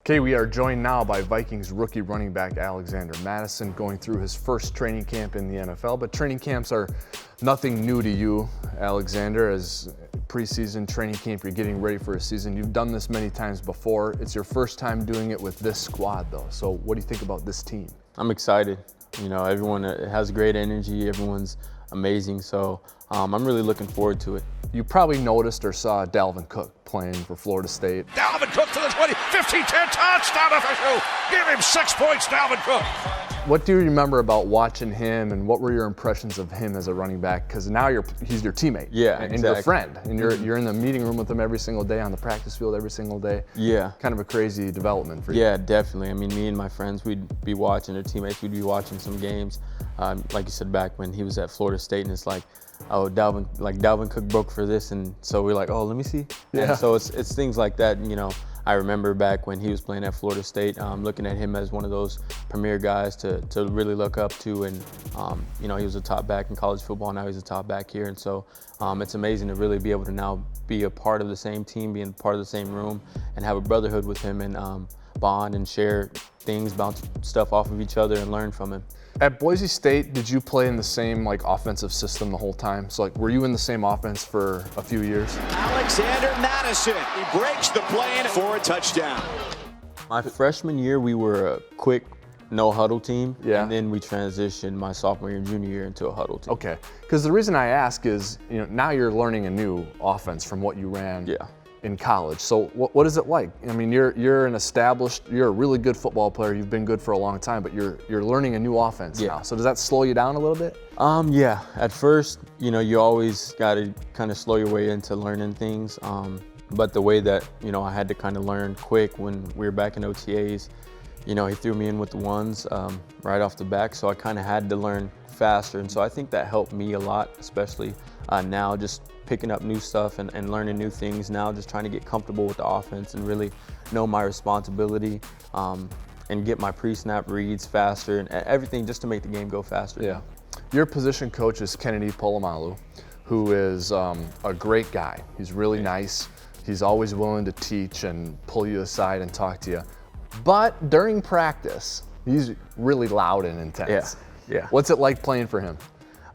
Okay, we are joined now by Vikings rookie running back Alexander Mattison, going through his first training camp in the NFL. But training camps are nothing new to you, Alexander. As preseason training camp, you're getting ready for a season. You've done this many times before. It's your first time doing it with this squad, though. So what do you think about this team? I'm excited. You know, everyone has great energy. Everyone's amazing. So I'm really looking forward to it. You probably noticed or saw Dalvin Cook playing for Florida State. Dalvin Cook to the 20, 15, 10, touchdown official. Give him 6 points, Dalvin Cook. What do you remember about watching him, and what were your impressions of him as a running back? Because now he's your teammate, yeah, and exactly. your friend, and you're in the meeting room with him every single day, on the practice field every single day. Yeah. Kind of a crazy development for you. Yeah, definitely. I mean, me and my friends, we'd be watching, their teammates, we'd be watching some games. Like you said, back when he was at Florida State, and it's like, oh, Dalvin Cook broke for this, and so we're like, oh, let me see. Yeah. And so it's things like that. You know, I remember back when he was playing at Florida State, looking at him as one of those premier guys to really look up to, and you know, he was a top back in college football. Now he's a top back here, and so it's amazing to really be able to now be a part of the same team, being part of the same room, and have a brotherhood with him, and bond and share things, bounce stuff off of each other, and learn from him. At Boise State, did you play in the same offensive system the whole time? So were you in the same offense for a few years? Alexander Mattison, he breaks the plane for a touchdown. My freshman year, we were a quick no huddle team, Yeah. and then we transitioned my sophomore year and junior year into a huddle team. Okay, because the reason I ask is, you know, now you're learning a new offense from what you ran in college. So what is it like? I mean, you're a really good football player. You've been good for a long time, but you're learning a new offense now. So does that slow you down a little bit? Yeah. At first, you know, you always got to kind of slow your way into learning things. But the way that, you know, I had to kind of learn quick when we were back in OTAs, you know, he threw me in with the ones right off the back, so I kind of had to learn faster. And so I think that helped me a lot, especially now, just picking up new stuff and learning new things now, just trying to get comfortable with the offense and really know my responsibility and get my pre-snap reads faster and everything just to make the game go faster. Yeah. Your position coach is Kennedy Polamalu, who is a great guy. He's really nice. He's always willing to teach and pull you aside and talk to you. But during practice, he's really loud and intense. Yeah. What's it like playing for him?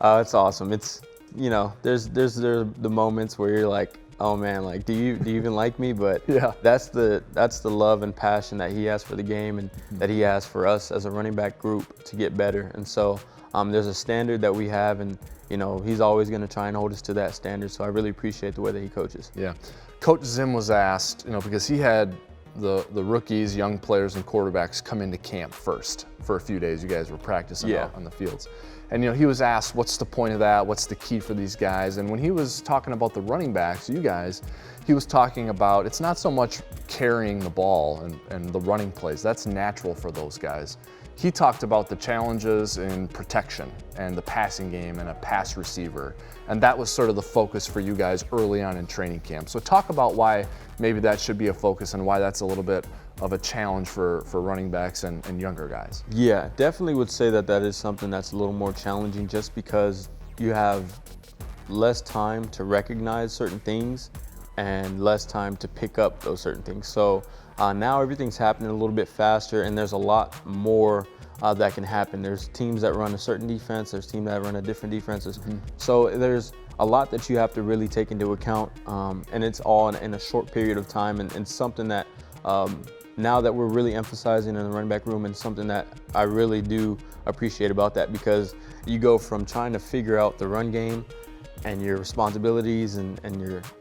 It's awesome. It's, you know, there's the moments where you're like, oh man, like, do you even like me? But Yeah. that's the love and passion that he has for the game, and that he has for us as a running back group to get better. And so there's a standard that we have, and you know, he's always going to try and hold us to that standard. So I really appreciate the way that he coaches. Yeah. Coach Zim was asked, you know, because he had the rookies, young players, and quarterbacks come into camp first for a few days. You guys were practicing out on the fields. And, you know, he was asked, what's the point of that? What's the key for these guys? And when he was talking about the running backs, you guys, he was talking about it's not so much carrying the ball and the running plays. That's natural for those guys. He talked about the challenges in protection and the passing game and a pass receiver. And that was sort of the focus for you guys early on in training camp. So talk about why maybe that should be a focus and why that's a little bit of a challenge for running backs and younger guys. Yeah, definitely would say that is something that's a little more challenging, just because you have less time to recognize certain things and less time to pick up those certain things. So now everything's happening a little bit faster, and there's a lot more that can happen. There's teams that run a certain defense, there's teams that run a different defenses. So there's a lot that you have to really take into account, and it's all in a short period of time, and something that now that we're really emphasizing in the running back room, and something that I really do appreciate about that, because you go from trying to figure out the run game and your responsibilities and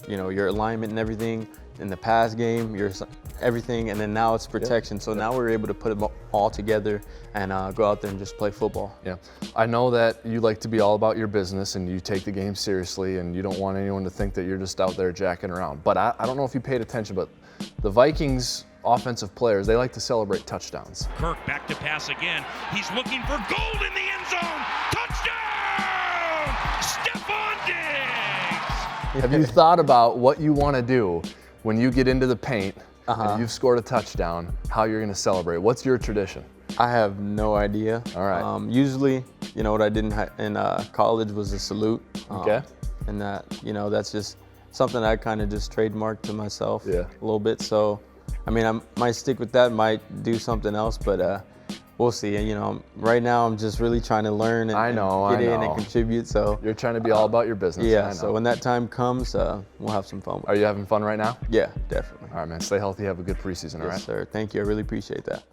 your alignment and everything, in the pass game, your everything, and then now it's protection. So now we're able to put them all together and go out there and just play football. Yeah, I know that you like to be all about your business and you take the game seriously, and you don't want anyone to think that you're just out there jacking around. But I don't know if you paid attention, but the Vikings offensive players, they like to celebrate touchdowns. Kirk back to pass again. He's looking for gold in the end zone. Touchdown! Stephon Diggs! Have you thought about what you want to do when you get into the paint and you've scored a touchdown, how you're going to celebrate? What's your tradition? I have no idea. All right. Usually, you know, what I did in college was a salute. Okay. And that, you know, that's just something I kind of just trademarked to myself Yeah. a little bit. So I mean, I might stick with that, might do something else, but we'll see. You know, right now I'm just really trying to learn and get in and contribute. So you're trying to be all about your business. Yeah. So when that time comes, we'll have some fun. Are you having fun right now? Yeah, definitely. All right, man. Stay healthy. Have a good preseason. All right. Yes, sir. Thank you. I really appreciate that.